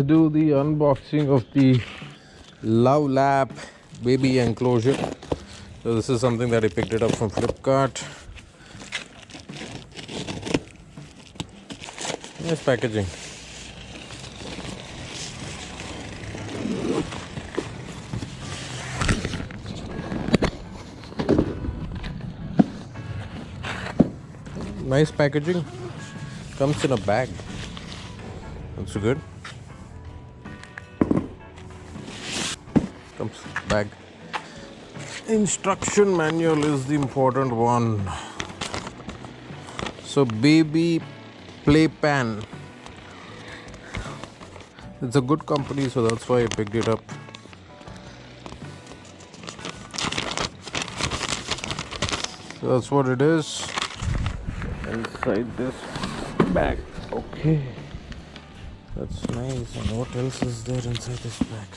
Do the unboxing of the Love Lap baby enclosure. So this is something that I picked it up from Flipkart. Nice packaging. Nice packaging. Comes in a bag. That's good. Comes bag. Instruction manual is the important one. So baby playpan. It's a good company, so that's why I picked it up. So that's what it is inside this bag. Okay, that's nice. And what else is there inside this bag?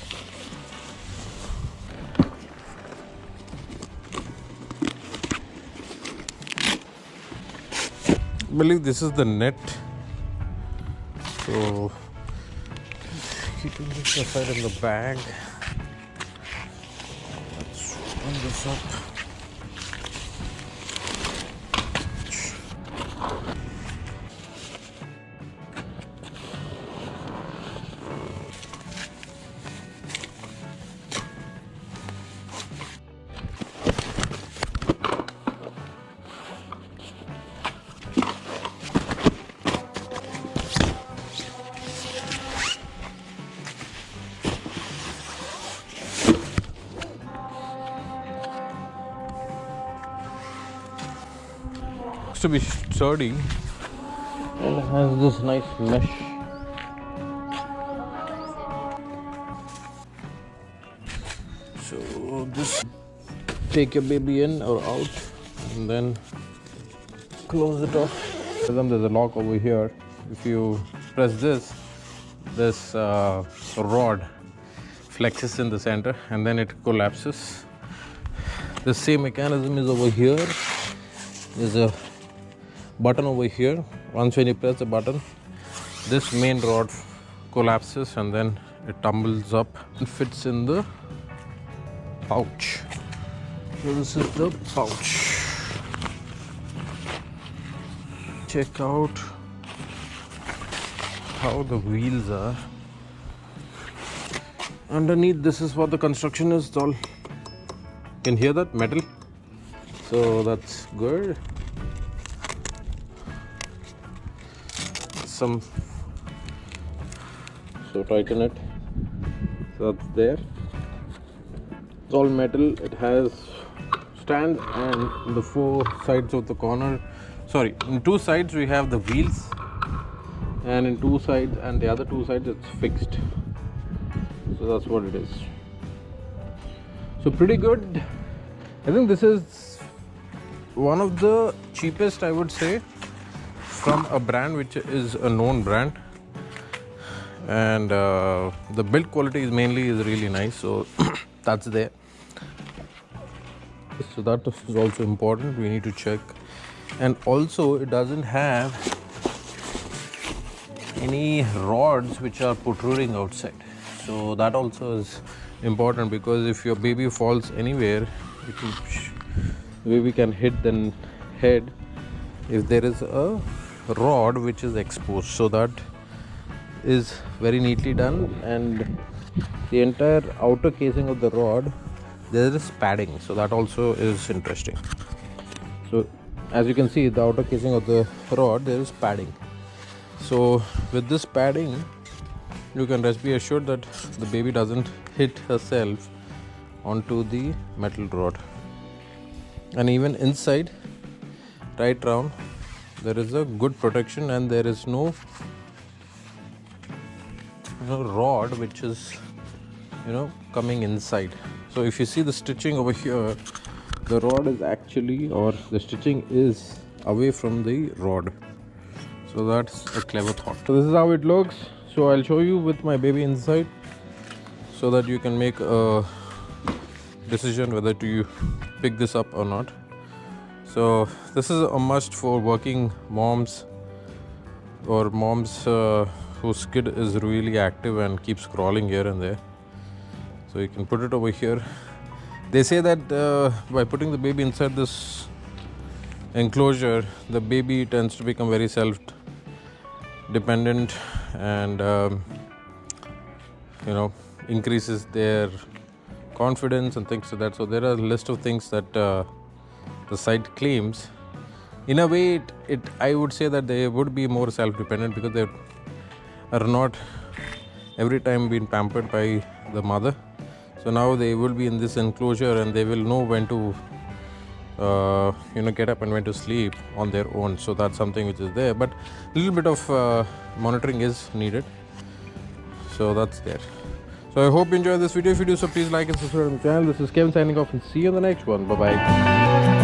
I believe this is the net. So keeping this aside in the bag. Let's open this up. To be sturdy and has this nice mesh. So this take your baby in or out and then close it off. There's a lock over here. If you press this rod flexes in the center and then it collapses. The same mechanism is over here. There's a button over here. Once when you press the button, this main rod collapses and then it tumbles up and fits in the pouch. So this is the pouch. Check out how the wheels are. Underneath, this is what the construction is. It's all, you can hear that metal, so that's good. So tighten it. So that's there. It's all metal. It has stand and the four sides of the corner. Sorry, in two sides we have the wheels, and in two sides and the other two sides it's fixed. So that's what it is. So pretty good. I think this is one of the cheapest, I would say, from a brand which is a known brand, and the build quality is really nice, so that's there. So that is also important, we need to check. And also it doesn't have any rods which are protruding outside, so that also is important, because if your baby falls anywhere, the baby can hit the head if there is a rod which is exposed. So that is very neatly done, and the entire outer casing of the rod, there is padding, so that also is interesting. So as you can see, the outer casing of the rod, there is padding. So with this padding, you can rest be assured that the baby doesn't hit herself onto the metal rod. And even inside, right round, there is a good protection, and there is no rod which is coming inside. So if you see the stitching over here, the rod is actually, or the stitching is away from the rod. So that's a clever thought. So this is how it looks. So I'll show you with my baby inside, so that you can make a decision whether to pick this up or not. So this is a must for working moms or moms whose kid is really active and keeps crawling here and there. So you can put it over here. They say that by putting the baby inside this enclosure, the baby tends to become very self-dependent and increases their confidence and things like that. So there are a list of things that the site claims. In a way, I would say that they would be more self-dependent because they are not every time being pampered by the mother. So now they will be in this enclosure and they will know when to get up and when to sleep on their own. So that's something which is there, but a little bit of monitoring is needed. So that's there. So I hope you enjoyed this video. If you do so, please like and subscribe to the channel. This is Kevin signing off and see you in the next one. Bye bye.